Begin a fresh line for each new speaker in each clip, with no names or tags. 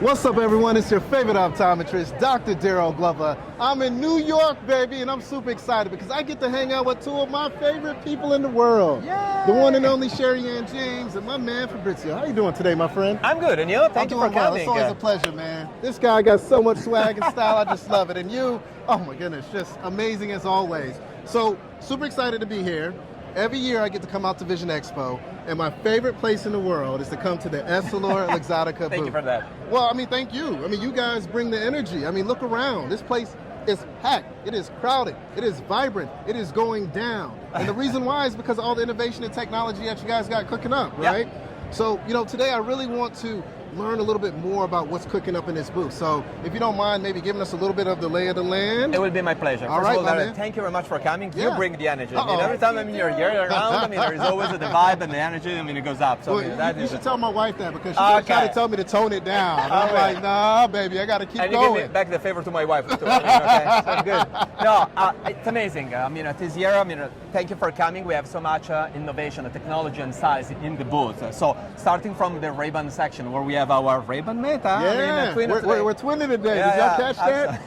What's up, everyone? It's your favorite optometrist, Dr. Darryl Glover. I'm in New York, baby, and I'm super excited because I get to hang out with two of my favorite people in the world. Yay! The one and only Sherry Ann James and my man Fabrizio. How you doing today, my friend?
I'm good, and you? Thank you for coming.
It's always a pleasure, man. This guy got so much swag and style, I just love it. And you, oh my goodness, just amazing as always. So, super excited to be here. Every year I get to come out to Vision Expo, and my favorite place in the world is to come to the Essilor Luxottica booth.
Thank you for that.
Well, I mean, thank you. I mean, you guys bring the energy. I mean, look around. This place is packed. It is crowded. It is vibrant. It is going down. And the reason why is because of all the innovation and technology that you guys got cooking up, right? Yeah. So, you know, today I really want to learn a little bit more about what's cooking up in this booth. So, if you don't mind, maybe giving us a little bit of the lay of the land.
It will be my pleasure.
All right,
First of all, thank you very much for coming.
Yeah.
You bring the energy. I mean, every time you're around, I mean, there's always the vibe and the energy. I mean, it goes up. So
well,
I mean,
you should tell my wife that because she's trying to tell me to tone it down. I'm like, nah, baby, I got to keep going.
And you give me back the favor to my wife too. I mean, okay, so good. No, it's amazing. I mean, this year, I mean, thank you for coming. We have so much innovation, technology, and size in the booth. So, starting from the Ray-Ban section, where we have our Ray-Ban Meta.
Yeah,
I mean,
we're twinning today. Did y'all catch
that?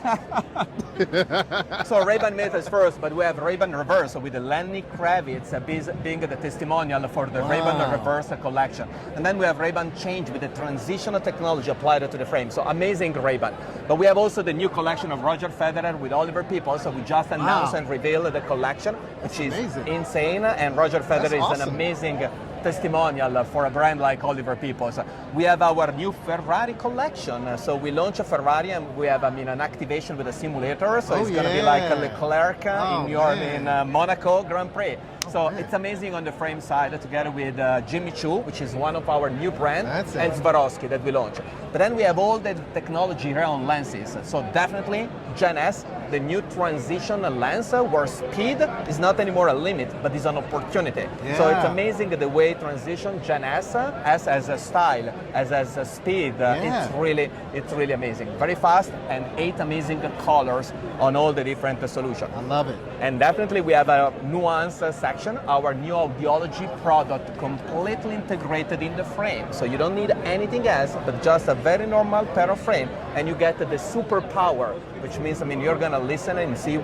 So Ray-Ban Meta is first, but we have Ray-Ban Reverse with the Lenny Kravitz being the testimonial for the Ray-Ban Reverse collection. And then we have Ray-Ban Change with the transitional technology applied to the frame. So amazing Ray-Ban. But we have also the new collection of Roger Federer with Oliver People. So we just announced and revealed the collection, which is insane. And Roger Federer is an amazing testimonial for a brand like Oliver Peoples. We have our new Ferrari collection. So we launch a Ferrari and we have an activation with a simulator. So it's going to be like a Leclerc in Monaco Grand Prix. So it's amazing on the frame side together with Jimmy Choo, which is one of our new brands, and Swarovski that we launched. But then we have all the technology here on lenses. So definitely Gen S, the new transition lens where speed is not anymore a limit, but is an opportunity. Yeah. So it's amazing the way transition Gen S as a style, as a speed. It's really amazing. Very fast and 8 amazing colors on all the different solutions.
I love it.
And definitely we have a nuance section, our new audiology product completely integrated in the frame. So you don't need anything else but just a very normal pair of frame and you get the superpower, which means you're gonna listen and see,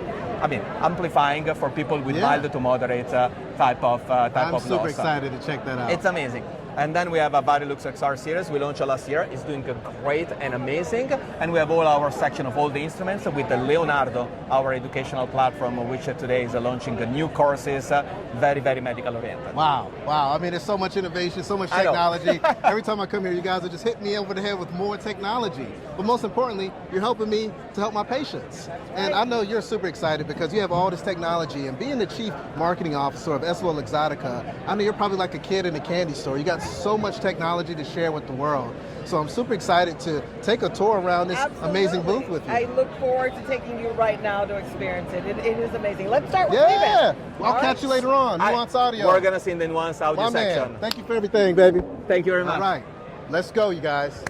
amplifying for people with mild to moderate type of loss.
I'm super excited to check that out.
It's amazing. And then we have a Varilux XR series we launched last year. It's doing great and amazing. And we have all our section of all the instruments with the Leonardo, our educational platform, which today is launching new courses, very, very medical oriented.
Wow. I mean, there's so much innovation, so much technology. Every time I come here, you guys are just hitting me over the head with more technology. But most importantly, you're helping me to help my patients. And I know you're super excited because you have all this technology. And being the chief marketing officer of Essilor Luxottica, I know you're probably like a kid in a candy store. You got so much technology to share with the world. So I'm super excited to take a tour around this amazing booth with you.
I look forward to taking you right now to experience it. It is amazing. Let's start with
Well, I'll catch you later on. Nuance Audio.
We're going to see in the Nuance Audio section.
Thank you for everything, baby.
Thank you very much.
All right, let's go, you guys.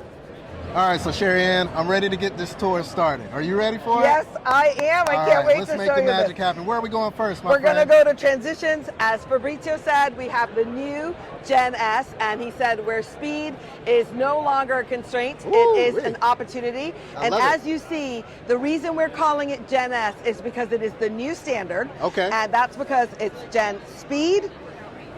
All right, so Sherry Ann, I'm ready to get this tour started. Are you ready for it?
Yes, I am. I can't wait to show you this.
Let's make the magic happen. Where are we going first, my
friend?
We're
going to go to transitions. As Fabrizio said, we have the new Gen S, and he said where speed is no longer a constraint, it is an opportunity. And as you see, the reason we're calling it Gen S is because it is the new standard.
Okay.
And that's because it's Gen Speed,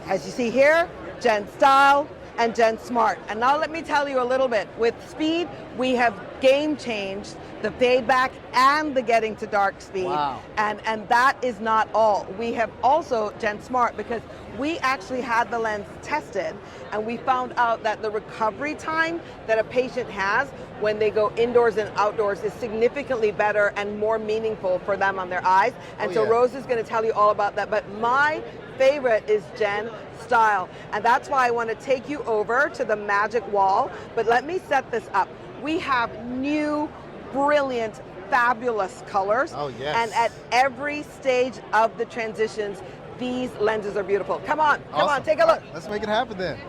as you see here, Gen Style, and Gen Smart. And now let me tell you a little bit. With speed, we have game changed the fade back and the getting to dark speed.
Wow.
And that is not all. We have also Gen Smart because we actually had the lens tested and we found out that the recovery time that a patient has when they go indoors and outdoors is significantly better and more meaningful for them on their eyes. And so Rose is going to tell you all about that. But my favorite is Gen Style. And that's why I want to take you over to the magic wall. But let me set this up. We have new, brilliant, fabulous colors.
Oh, yes.
And at every stage of the transitions, these lenses are beautiful. Come on, take a look.
Let's make it happen then.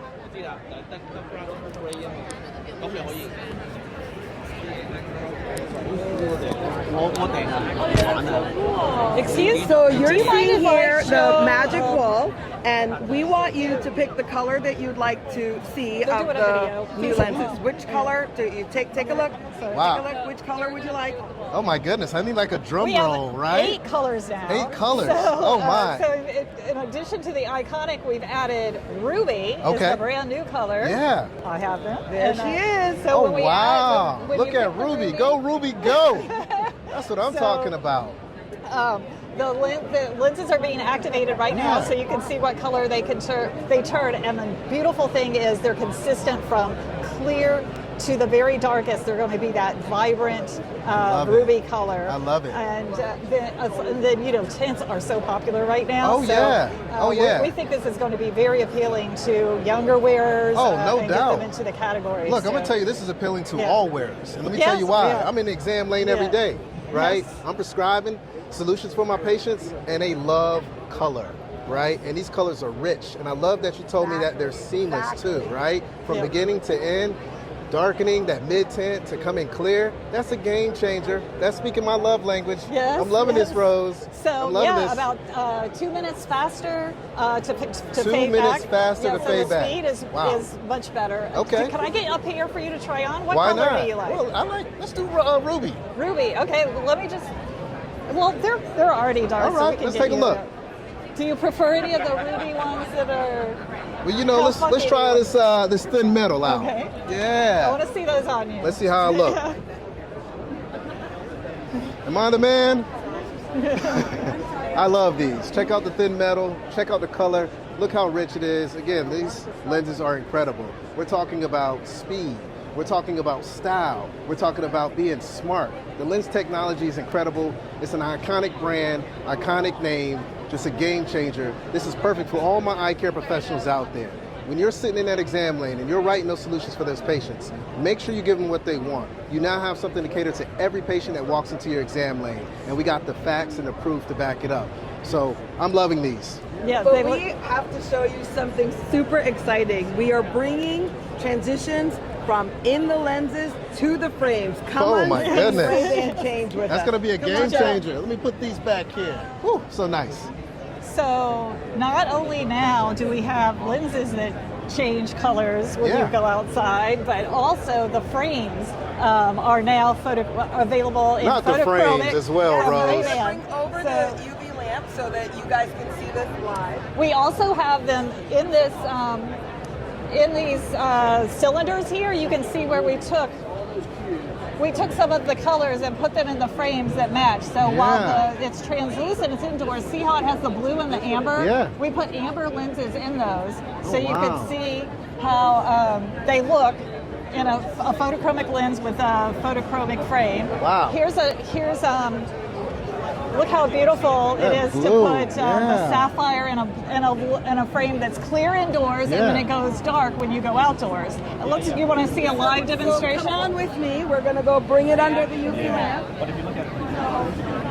So you're seeing here the magic wall. And we want you to pick the color that you'd like to see
They're
of
doing a
the
video.
new lenses. Which color do you take a look?
Wow.
Take a look. Which color would you like?
Oh my goodness, I need like a drum
We
roll,
have
right?
8 colors now.
8 colors.
So,
Oh my.
So in addition to the iconic, we've added Ruby.
Okay.
It's a brand new color.
Yeah.
I have them.
There
And,
she is.
So
Oh
when we
wow.
add, when
Look
you
at
pick the
Ruby. Go Ruby, go. That's what I'm
So-
talking about.
The lenses are being activated right now, so you can see what color they turn. And the beautiful thing is they're consistent from clear to the very darkest. They're going to be that vibrant ruby color.
I love it.
And then tints are so popular right now.
Oh, yeah. Oh, yeah.
We think this is going to be very appealing to younger wearers.
Oh, no
and
doubt.
Get them into the category.
Look, I'm going to tell you, this is appealing to
Yeah.
all wearers. And let me
Yes,
tell you why.
yeah.
I'm in the exam lane every
Yeah.
day, right?
Yes.
I'm prescribing solutions for my patients, and they love color, right? And these colors are rich. And I love that you told me that they're seamless too, right? From
Yeah.
beginning to end, darkening, that mid-tint to come in clear. That's a game changer. That's speaking my love language.
Yes,
I'm loving
yes.
this, Rose.
So
I'm loving this.
about 2 minutes faster to
2
fade
minutes
back.
faster to
so
fade
the
back.
speed is
Wow.
much better.
Okay.
Can I get up here for you to try on? What
Why
color
not?
do you like?
Well, let's do Ruby.
Ruby. Okay. Well, let me just. Well, they're already dark.
All
so we
right,
can
let's
get
take a
you
look.
there. Do you prefer any of the ruby ones that are?
Well,
How
let's
funky
try
do
this this thin metal out.
Okay. I
Yeah.
want to see those on you.
Let's see how I look. Am I the man? I love these. Check out the thin metal. Check out the color. Look how rich it is. Again, these lenses are incredible. We're talking about speed. We're talking about style. We're talking about being smart. The lens technology is incredible. It's an iconic brand, iconic name, just a game changer. This is perfect for all my eye care professionals out there. When you're sitting in that exam lane and you're writing those solutions for those patients, make sure you give them what they want. You now have something to cater to every patient that walks into your exam lane, and we got the facts and the proof to back it up. So I'm loving these.
Yeah,
But
they
we
look.
have to show you something super exciting. We are bringing transitions from in the lenses to the frames. Come
Oh,
on,
my
see
goodness.
Ray-Ban change with
That's
us.
gonna be a
Come
game
on, Joe.
changer. Let me put these back here. Whew, so nice.
So not only now do we have lenses that change colors when
Yeah.
you go outside, but also the frames are now available in
Not the
photochromic.
frames as well,
Yeah,
Rose.
Ray-Ban.
Bring over
So
the UV lamp so that you guys can see this live.
we also have them in this in these cylinders here. You can see where we took some of the colors and put them in the frames that match. So while it's translucent, it's indoors. See how it has the blue and the amber?
Yeah.
We put amber lenses in those so you
wow.
can see how they look in a photochromic lens with a photochromic frame.
Wow.
Here's look how beautiful
That
it is
blue,
to put the
yeah.
sapphire in a frame that's clear indoors, and then
Yeah.
it goes dark when you go outdoors. It looks. You want to see a live demonstration?
So come on with me. We're going to go bring it under the UV lamp.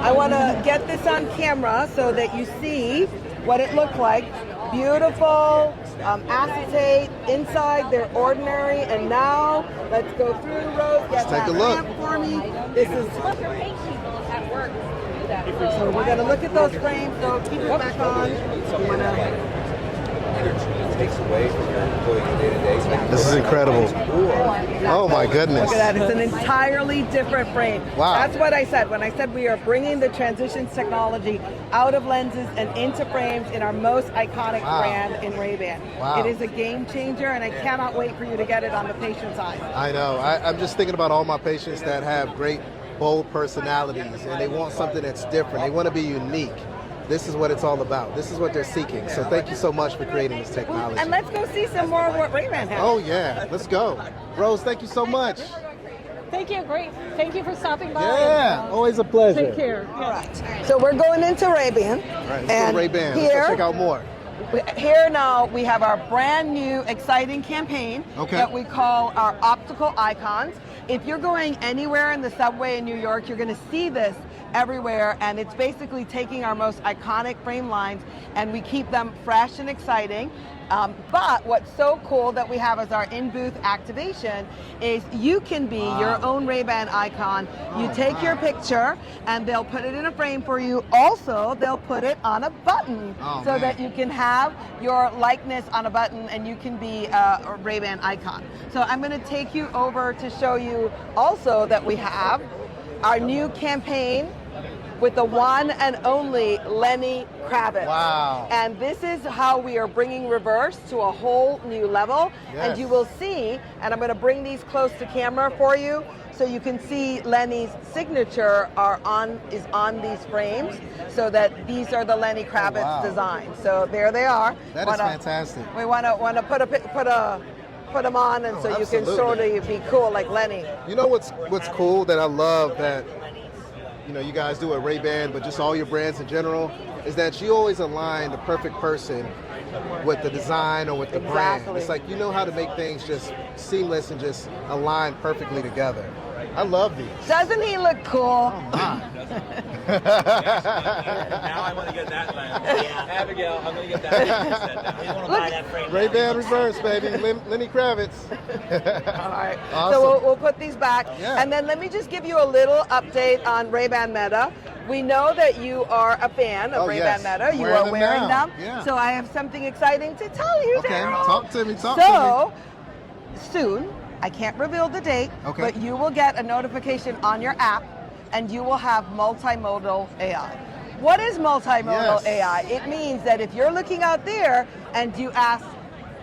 I want to get this on camera so that you see what it looked like. Beautiful acetate inside. They're ordinary. And now let's go through, Rose. Get
Let's take
that
a look.
lamp for me. This is. So we're going to look at those frames. So keep it back on. You want to.
Takes away from your employee day-to-day.
This is incredible. Oh my goodness.
Look at that, it's an entirely different frame.
Wow.
That's what I said when I said we are bringing the transitions technology out of lenses and into frames in our most iconic
Wow.
brand in Ray-Ban.
Wow.
It is a game changer, and I cannot wait for you to get it on the patient's eye.
I know. I'm just thinking about all my patients that have great, bold personalities, and they want something that's different. They want to be unique. This is what it's all about. This is what they're seeking. So thank you so much for creating this technology.
And let's go see some more of what Ray-Ban has.
Oh yeah, let's go. Rose, thank you so much.
Thank you. Great. Thank you for stopping by.
Yeah, always a pleasure.
Take care.
All right. So we're going into Ray-Ban.
All right, let's
and
go Ray-Ban. Let's
here,
go check out more.
Here now we have our brand new exciting campaign that we call our optical icons. If you're going anywhere in the subway in New York, you're going to see this everywhere, and it's basically taking our most iconic frame lines and we keep them fresh and exciting. But what's so cool that we have as our in-booth activation is you can be your own Ray-Ban icon. You take your picture and they'll put it in a frame for you. Also, they'll put it on a button so that you can have have your likeness on a button and you can be a Ray-Ban icon. So I'm going to take you over to show you also that we have our new campaign with the one and only Lenny Kravitz.
Wow.
And this is how we are bringing reverse to a whole new level.
Yes.
And you will see, and I'm going to bring these close to camera for you, so you can see Lenny's signature is on these frames, so that these are the Lenny Kravitz designs. So there they are.
That is fantastic.
We want to put them on, and so you can sort of be cool like Lenny.
You know what's cool that I love that you guys do at Ray-Ban, but just all your brands in general, is that you always align the perfect person with the design or with the brand. It's like you know how to make things just seamless and just align perfectly together. I love these.
Doesn't he look cool?
Oh my.
Now I want to get that lens. Yeah. Abigail, I'm going to get that lens set down. You want to buy that frame.
Ray-Ban reverse, baby. Lenny Kravitz.
All right.
Awesome.
So we'll put these back.
Yeah.
And then let me just give you a little update on Ray-Ban Meta. We know that you are a fan of Ray-Ban Meta. You are wearing them.
Yeah.
So I have something exciting to tell you,
Okay,
Darryl.
talk to me.
So soon, I can't reveal the date,
Okay.
but you will get a notification on your app, and you will have multimodal AI. What is multimodal AI? It means that if you're looking out there and you ask,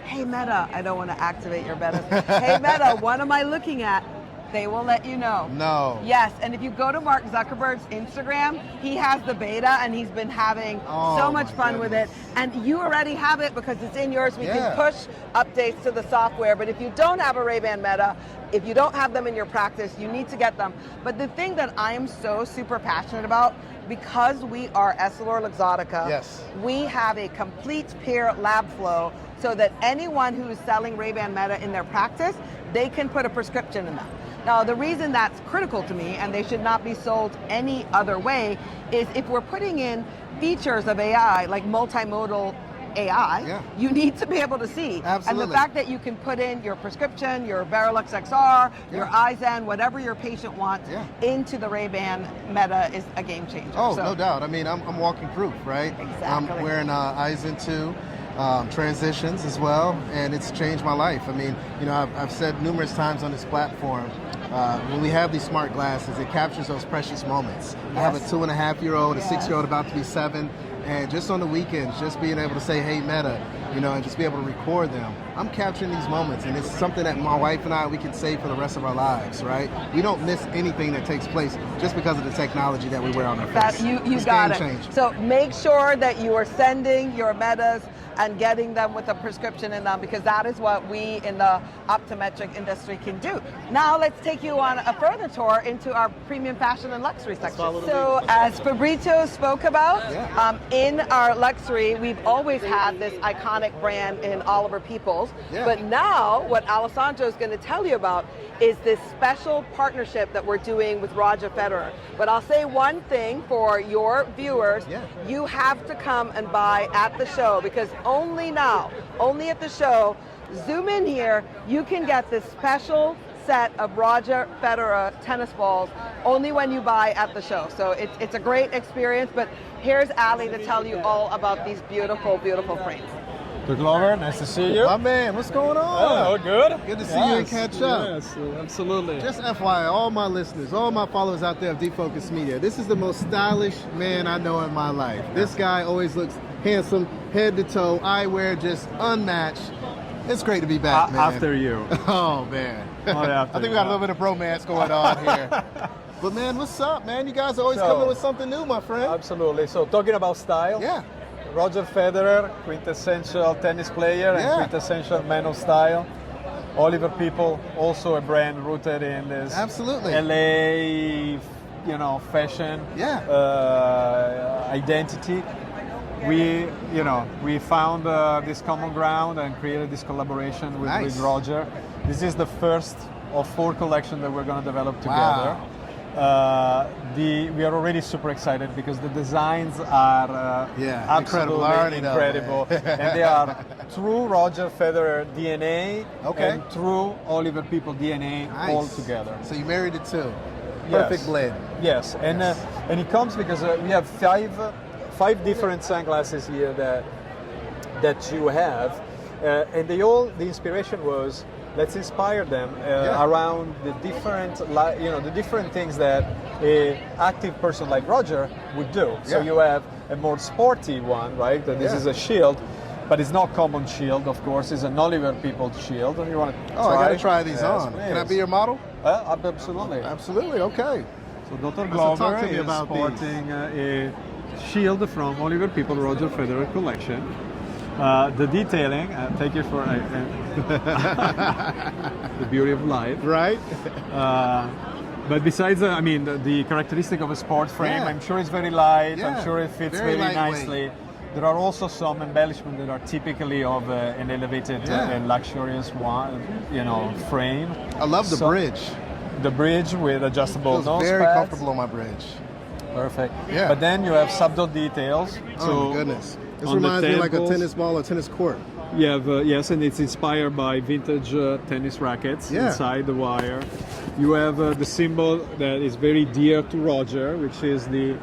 hey Meta, I don't want to activate your Meta. Hey Meta, what am I looking at? They will let you know.
No.
Yes, and if you go to Mark Zuckerberg's Instagram, he has the beta and he's been having so much fun with it. And you already have it because it's in yours. We can push updates to the software. But if you don't have a Ray-Ban Meta, if you don't have them in your practice, you need to get them. But the thing that I am so super passionate about, because we are Essilor Luxottica, we have a complete peer lab flow so that anyone who is selling Ray-Ban Meta in their practice, they can put a prescription in them. Now, the reason that's critical to me, and they should not be sold any other way, is if we're putting in features of AI, like multimodal AI, you need to be able to see.
Absolutely.
And the fact that you can put in your prescription, your Varilux XR, your Eyezen, whatever your patient wants, into the Ray-Ban Meta is a game changer.
Oh,
so,
no doubt. I mean, I'm walking proof, right?
Exactly.
I'm wearing Eyezen 2. Transitions as well, and it's changed my life. I mean, I've said numerous times on this platform, when we have these smart glasses, it captures those precious moments. I have a 2.5-year-old, a 6-year-old about to be 7, and just on the weekends, just being able to say, hey Meta, and just be able to record them. I'm capturing these moments, and it's something that my wife and I, we can save for the rest of our lives, right? We don't miss anything that takes place just because of the technology that we wear on our face.
You
it's
got it.
Change.
So make sure that you are sending your Metas and getting them with a prescription in them, because that is what we in the optometric industry can do. Now let's take you on a further tour into our premium fashion and luxury section. So as Fabrizio spoke about, in our luxury, we've always had this iconic brand in Oliver Peoples, but now what Alessandro is going to tell you about is this special partnership that we're doing with Roger Federer. But I'll say one thing for your viewers, you have to come and buy at the show, because only now, only at the show, zoom in here, you can get this special set of Roger Federer tennis balls only when you buy at the show. So it's a great experience, but here's Ali to tell you all about these beautiful, beautiful frames.
Dr. Glover, nice to see you.
My man, what's going on?
Oh, good.
Good to see you and catch up.
Yes, absolutely.
Just FYI, all my listeners, all my followers out there of Defocus Media, this is the most stylish man I know in my life. This guy always looks handsome, head to toe, eyewear just unmatched. It's great to be back, man.
After you.
Oh, man. I think we got a little bit of bromance going on here. But man, what's up, man? You guys are always coming with something new, my friend.
Absolutely. So talking about style.
Yeah.
Roger Federer, quintessential tennis player and quintessential man of style. Oliver People, also a brand rooted in this LA, fashion identity. We found this common ground and created this collaboration with Roger. This is the first of 4 collections that we're going to develop together.
Wow.
We are already super excited because the designs are absolutely incredible. And they are true Roger Federer DNA and true Oliver People DNA all together.
So you married the two. Perfect blend.
Yes, and it comes because we have five different sunglasses here that that you have, and the inspiration was, let's inspire them around the different, the different things that an active person like Roger would do. So you have a more sporty one, right? This is a shield, but it's not common shield, of course. It's an Oliver People shield. And you want to try?
I got to try these on. Can I be your model?
Absolutely.
Absolutely. Okay.
So Dr. Glover is sporting a shield from Oliver People Roger Federer collection. The detailing, take it for the beauty of life.
Right.
But besides, the characteristic of a sport frame, I'm sure it's very light. I'm sure it fits very nicely. There are also some embellishments that are typically of an elevated and luxurious frame.
I love the bridge.
The bridge with adjustable nose
very
pads.
comfortable on my bridge.
Perfect.
Yeah.
But then you have subtle details.
Oh my goodness. This reminds me like a tennis ball or tennis court.
You have, yes, and it's inspired by vintage tennis rackets inside the wire. You have the symbol that is very dear to Roger, which is the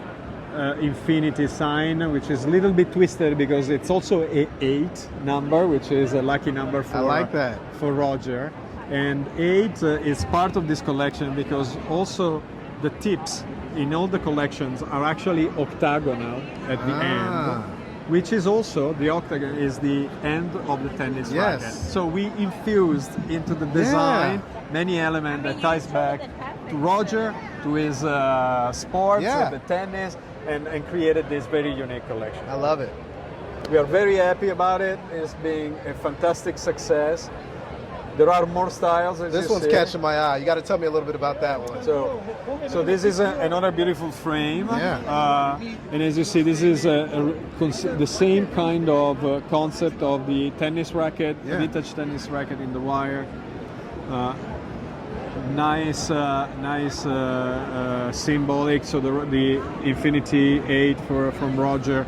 infinity sign, which is a little bit twisted because it's also an 8 number, which is a lucky number for, for Roger. And 8 is part of this collection because also the tips in all the collections are actually octagonal at the end, which is also, the octagon is the end of the tennis racket. So we infused into the design many elements that ties back to Roger, to his sports, the tennis, and created this very unique collection.
I love it.
We are very happy about it. It's been a fantastic success. There are more styles. As
this one's catching my eye. You got to tell me a little bit about that one.
So this is another beautiful frame. And as you see, this is the same kind of concept of the tennis racket, vintage tennis racket in the wire. Nice symbolic. So the Infinity 8 from Roger,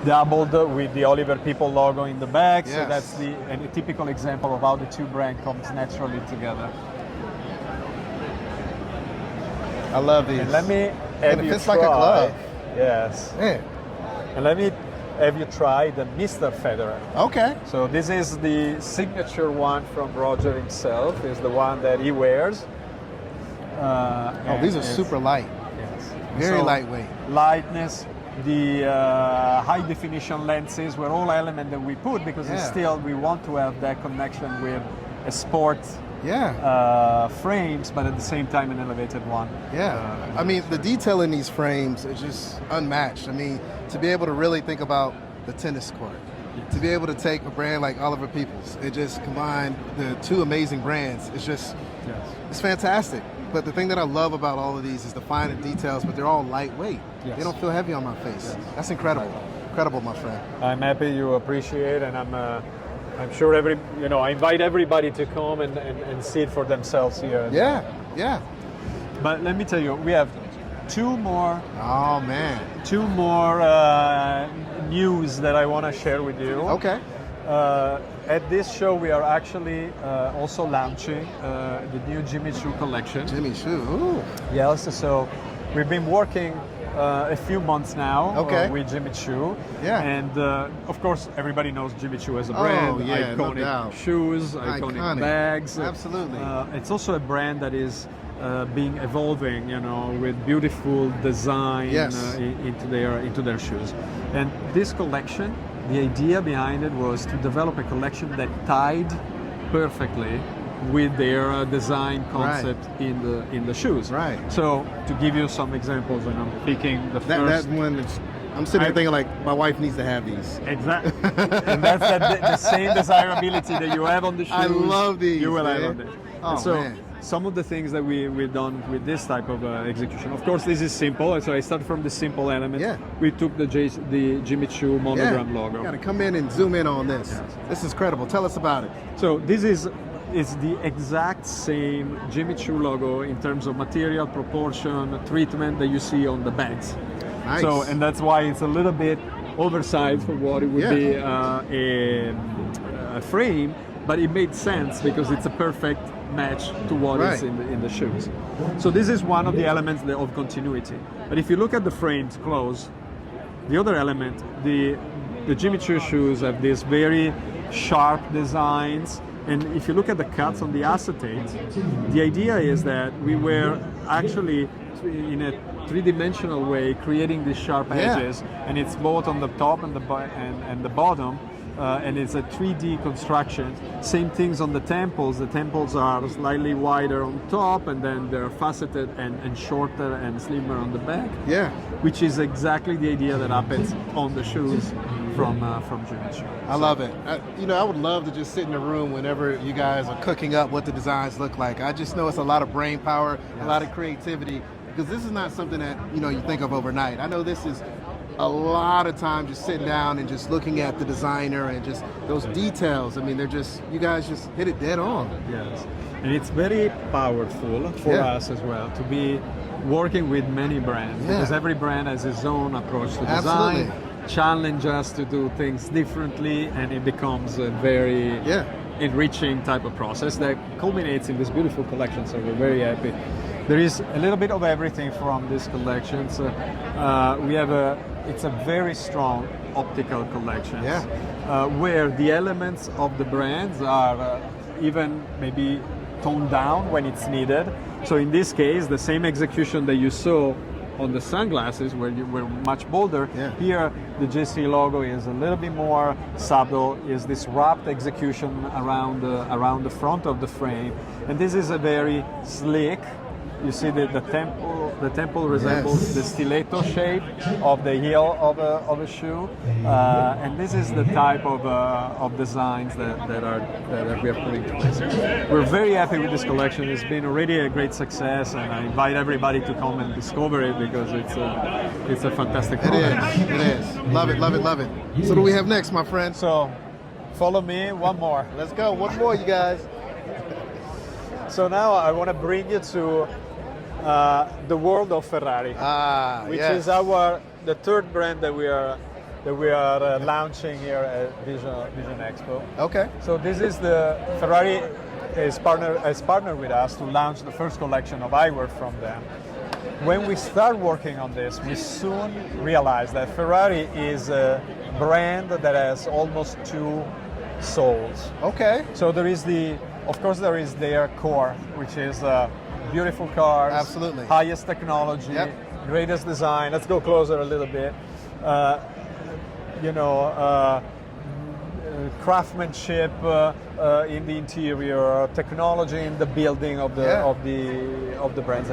doubled with the Oliver People logo in the back. So that's a typical example of how the two brands comes naturally together.
I love these.
And let me have you
fits
try.
like a glove.
Yes.
Man.
And let me have you try the Mr. Federer.
Okay.
So this is the signature one from Roger himself. Is the one that he wears.
These are super light.
Yes.
Very lightweight.
Lightness. The high definition lenses were all elements that we put because it's still we want to have that connection with a sport frames, but at the same time an elevated one.
I mean, the detail in these frames is just unmatched. I mean, to be able to really think about the tennis court, to be able to take a brand like Oliver Peoples and just combine the two amazing brands, it's just, it's fantastic. But the thing that I love about all of these is the finer details, but they're all lightweight. They don't feel heavy on my face. That's incredible. Incredible, my friend.
I'm happy you appreciate, and I'm sure I invite everybody to come and see it for themselves here. But let me tell you, we have two more.
Oh man.
Two more news that I want to share with you.
Okay.
At this show, we are actually also launching the new Jimmy Choo collection.
Jimmy Choo. Ooh.
Yes. So we've been working a few months now with Jimmy Choo. And of course, everybody knows Jimmy Choo as a brand. Iconic shoes, iconic bags.
Absolutely.
It's also a brand that is evolving, with beautiful design into their shoes. And this collection, the idea behind it was to develop a collection that tied perfectly with their design concept in the shoes. So to give you some examples, and I'm picking the first.
That one. I'm sitting here thinking like my wife needs to have these.
Exactly. And that's the same desirability that you have on the shoes.
I love these.
You will have on it.
Oh, man.
Some of the things that we've done with this type of execution. Of course, this is simple, so I started from the simple element. We took the Jimmy Choo monogram logo.
You got to come in and zoom in on this. This is credible. Tell us about it.
So this is the exact same Jimmy Choo logo in terms of material, proportion, treatment that you see on the bags.
Nice.
So, and that's why it's a little bit oversized for what it would be a frame, but it made sense because it's a perfect match to what is in the shoes. So this is one of the elements of continuity. But if you look at the frames close, the other element, the the Jimmy Choo shoes have these very sharp designs. And if you look at the cuts on the acetate, the idea is that we were actually in a three-dimensional way creating these sharp edges, and it's both on the top and the bottom, and it's a 3D construction. Same things on the temples. The temples are slightly wider on top, and then they're faceted and shorter and slimmer on the back.
Yeah.
Which is exactly the idea that happens on the shoes from Jimmy Choo.
I love it. I would love to just sit in the room whenever you guys are cooking up what the designs look like. I just know it's a lot of brain power, a lot of creativity, because this is not something that you think of overnight. I know this is a lot of time just sitting down and just looking at the designer and just those details. I mean, you guys just hit it dead on.
Yes, and it's very powerful for us as well to be working with many brands, because every brand has its own approach to design, challenge us to do things differently, and it becomes a very enriching type of process that culminates in this beautiful collection. So we're very happy. There is a little bit of everything from these collections. It's a very strong optical collection, where the elements of the brands are even maybe toned down when it's needed. So in this case, the same execution that you saw on the sunglasses, where you were much bolder, here the JC logo is a little bit more subtle, is this wrapped execution around the front of the frame. And this is a very slick, you see the temple resembles the stiletto shape of the heel of a shoe, and this is the type of designs that we are putting together. We're very happy with this collection. It's been already a great success, and I invite everybody to come and discover it, because it's a fantastic product.
It is. Love it, love it, love it. So what do we have next, my friend?
So follow me, one more.
Let's go, one more, you guys.
So now I want to bring you to the world of Ferrari, which is the third brand that we are launching here at Vision Expo.
Okay.
So this is Ferrari has partnered with us to launch the first collection of eyewear from them. When we start working on this, we soon realized that Ferrari is a brand that has almost two souls.
Okay.
So there is of course there is their core, which is beautiful cars,
absolutely,
highest technology, greatest design. Let's go closer a little bit. Craftsmanship in the interior, technology in the building of the brands,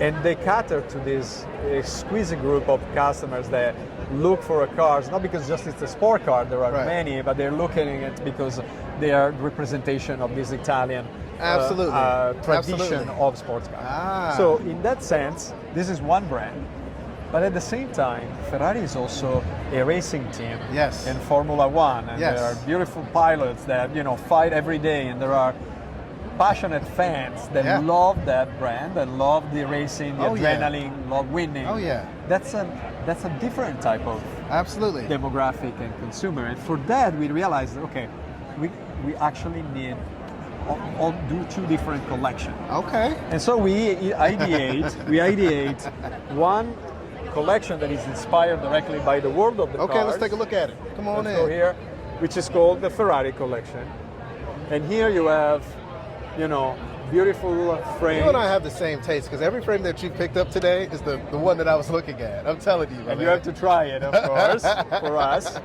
and they cater to this exquisite group of customers that look for a cars not because just it's a sport car. There are many, but they're looking at it because they are representation of this Italian tradition of sports cars. So in that sense, this is one brand. But at the same time, Ferrari is also a racing team in Formula One, and there are beautiful pilots that fight every day, and there are passionate fans that love that brand, that love the racing, the adrenaline, love winning. That's a different type of demographic and consumer, and for that we realized, okay, we actually need do two different collections.
Okay.
And so we ideate one collection that is inspired directly by the world of the cars.
Okay, let's take a look at it. Come on in.
Let's go here, which is called the Ferrari collection. And here you have, beautiful frame.
You and I have the same taste, because every frame that you picked up today is the one that I was looking at. I'm telling you.
And you have to try it, of course, for us.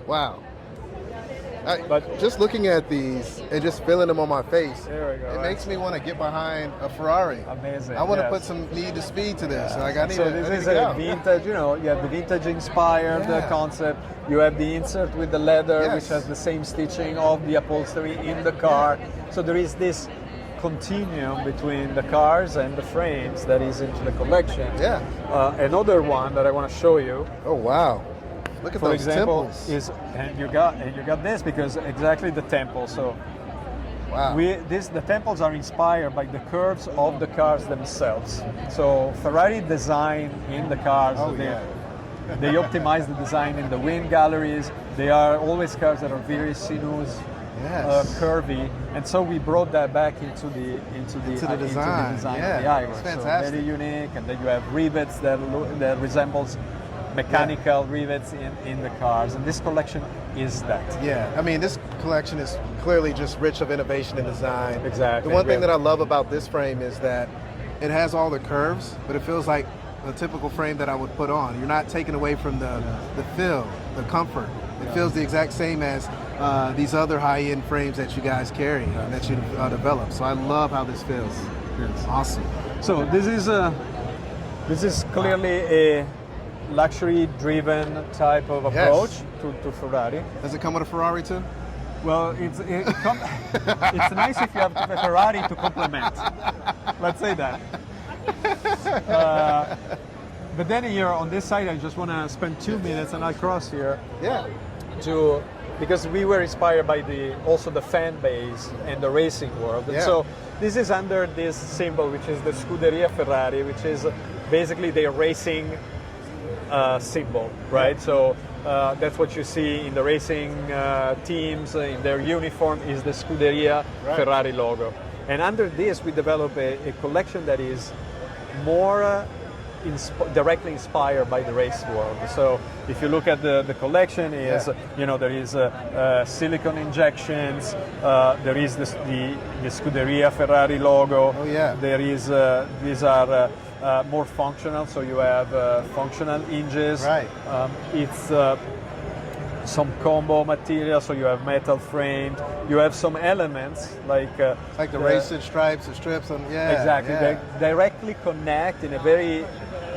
Wow. But just looking at these and just feeling them on my face, it makes me want to get behind a Ferrari.
Amazing.
I want to put some need to speed to this. Like
this is a vintage, you have the vintage inspired concept. You have the insert with the leather, which has the same stitching of the upholstery in the car. So there is this continuum between the cars and the frames that is into the collection. Another one that I want to show you.
Oh wow. Look at
for
those
example,
temples.
you got this because exactly the temple. So the temples are inspired by the curves of the cars themselves. So Ferrari design in the cars. They optimize the design in the wing galleries. They are always cars that are very sinuous, curvy, and so we brought that back into the design of the eyewear.
It's fantastic.
So very unique, and then you have rivets that resembles mechanical rivets in the cars, and this collection is that.
Yeah, I mean, this collection is clearly just rich of innovation and design.
Exactly.
The one thing that I love about this frame is that it has all the curves, but it feels like a typical frame that I would put on. You're not taking away from the feel, the comfort. It feels the exact same as these other high-end frames that you guys carry, that you develop. So I love how this feels. It's awesome.
So this is clearly a luxury-driven type of approach to Ferrari.
Does it come with a Ferrari too?
Well, it's nice if you have a Ferrari to complement. Let's say that. But then here on this side, I just want to spend 2 minutes, and I'll cross here.
Yeah.
Because we were inspired by also the fan base and the racing world. And so this is under this symbol, which is the Scuderia Ferrari, which is basically their racing symbol, right? So that's what you see in the racing teams, in their uniform is the Scuderia Ferrari logo. And under this, we develop a collection that is more directly inspired by the race world. So if you look at the collection, there is silicone injections, there is the Scuderia Ferrari logo.
Oh yeah.
There is these are more functional, so you have functional hinges.
Right.
It's some combo material, so you have metal framed. You have some elements like
the racing stripes and strips.
Exactly. They directly connect in a very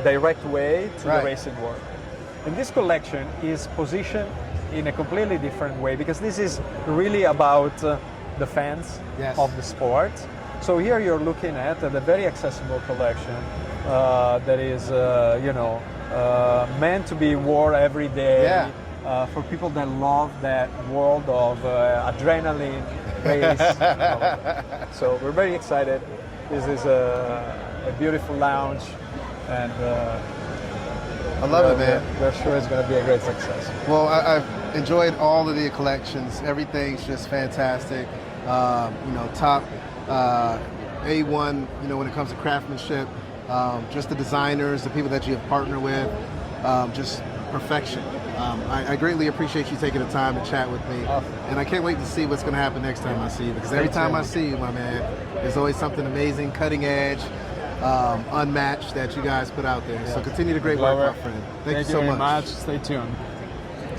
direct way to the racing world. And this collection is positioned in a completely different way because this is really about the fans of the sport. So here you're looking at a very accessible collection that is, meant to be worn every day for people that love that world of adrenaline race. So we're very excited. This is a beautiful lounge, and
I love it, man.
We're sure it's going to be a great success.
Well, I've enjoyed all of the collections. Everything's just fantastic. Top A1, when it comes to craftsmanship, just the designers, the people that you have partnered with, just perfection. I greatly appreciate you taking the time to chat with me.
Awesome.
And I can't wait to see what's going to happen next time I see you, because every time I see you, my man, there's always something amazing, cutting edge, unmatched that you guys put out there. So continue the great work, my friend. Thank you so
very
much.
Stay tuned.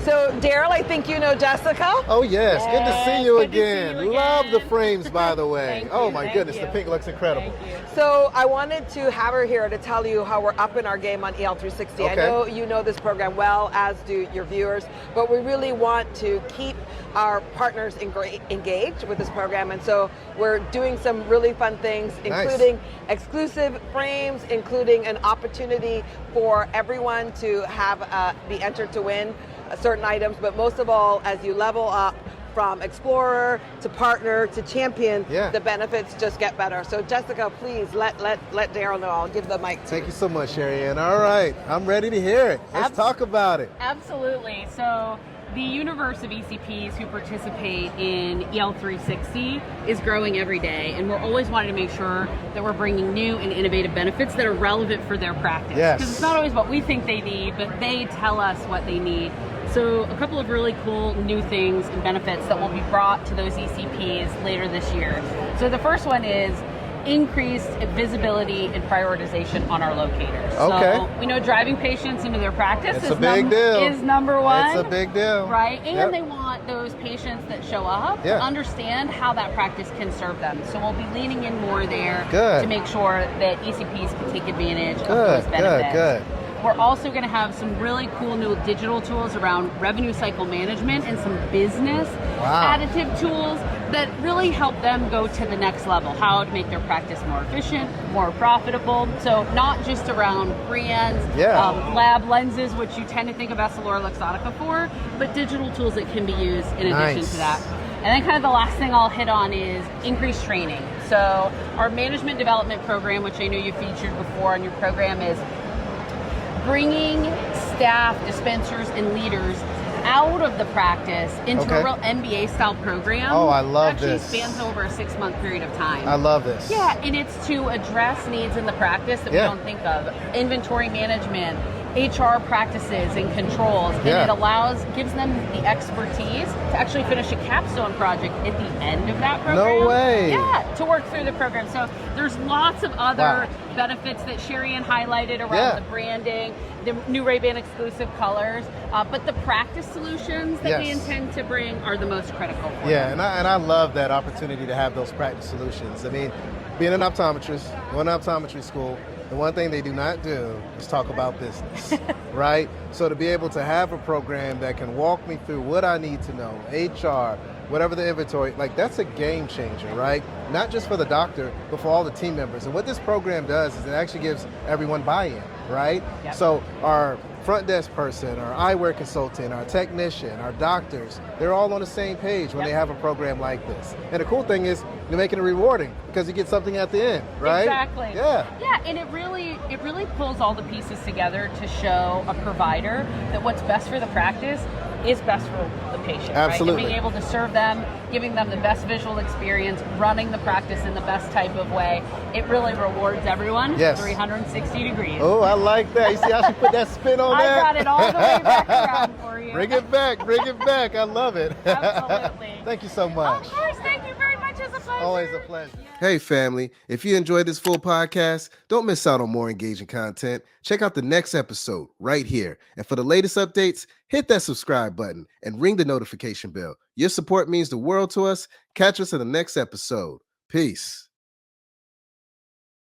So, Darryl, I think you know Jessica.
Oh, yes. Good to see you
good to
again.
see you
Love
again.
the frames, by the way.
Thank
Oh,
you,
my
thank
goodness.
you.
The pink looks incredible.
Thank you.
So I wanted to have her here to tell you how we're upping our game on EL360. I
Okay.
know you know this program well, as do your viewers, but we really want to keep our partners engaged with this program, and so we're doing some really fun things, including exclusive frames, including an opportunity for everyone to have be entered to win certain items, but most of all, as you level up from Explorer to Partner to Champion, the benefits just get better. So Jessica, please let Darryl know. I'll give the mic to
Thank you so much, Sherry Ann. All right, I'm ready to hear it. Let's talk about it.
Absolutely. So the universe of ECPs who participate in EL360 is growing every day, and we're always wanting to make sure that we're bringing new and innovative benefits that are relevant for their practice.
Yes.
Because it's not always what we think they need, but they tell us what they need. So a couple of really cool new things and benefits that will be brought to those ECPs later this year. So the first one is increased visibility and prioritization on our locators.
Okay.
So we know driving patients into their practice
It's a big deal.
is number one.
It's a big deal.
Right, and they want those patients that show up to understand how that practice can serve them. So we'll be leaning in more there to make sure that ECPs can take advantage of those benefits.
Good.
We're also going to have some really cool new digital tools around revenue cycle management and some business additive tools that really help them go to the next level, how to make their practice more efficient, more profitable. So not just around brands, lab lenses, which you tend to think of Essilor Luxottica for, but digital tools that can be used in addition to that. And then kind of the last thing I'll hit on is increased training. So our management development program, which I know you featured before on your program, is bringing staff, dispensers, and leaders out of the practice into a real MBA-style program.
Oh, I love
this.
this.
Actually spans over a 6-month period of time.
I love this.
Yeah, and it's to address needs in the practice that we don't think of. Inventory management, HR practices and controls, and it gives them the expertise to actually finish a capstone project at the end of that program.
No way.
Yeah, to work through the program. So there's lots of other benefits that Sherry-Ann highlighted around the branding, the new Ray-Ban exclusive colors, but the practice solutions that we intend to bring are the most critical for them.
And I love that opportunity to have those practice solutions. I mean, being an optometrist, going to optometry school, the one thing they do not do is talk about business, right? So to be able to have a program that can walk me through what I need to know, HR, whatever the inventory, like that's a game changer, right? Not just for the doctor, but for all the team members. And what this program does is it actually gives everyone buy-in, right?
Yep.
So our front desk person, our eyewear consultant, our technician, our doctors, they're all on the same page when they have a program like this. And the cool thing is you're making it rewarding because you get something at the end, right?
Exactly.
Yeah.
Yeah, and it really pulls all the pieces together to show a provider that what's best for the practice is best for the patient.
Absolutely.
Right? And being able to serve them, giving them the best visual experience, running the practice in the best type of way, it really rewards everyone 360 degrees.
Oh, I like that. You see how she put that spin on that?
I brought it all the way back around for you.
Bring it back, bring it back. I love it.
Absolutely.
Thank you so much.
Of course, thank you very much. It's a pleasure.
Always a pleasure. Hey, family, if you enjoyed this full podcast, don't miss out on more engaging content. Check out the next episode right here. And for the latest updates, hit that subscribe button and ring the notification bell. Your support means the world to us. Catch us in the next episode. Peace.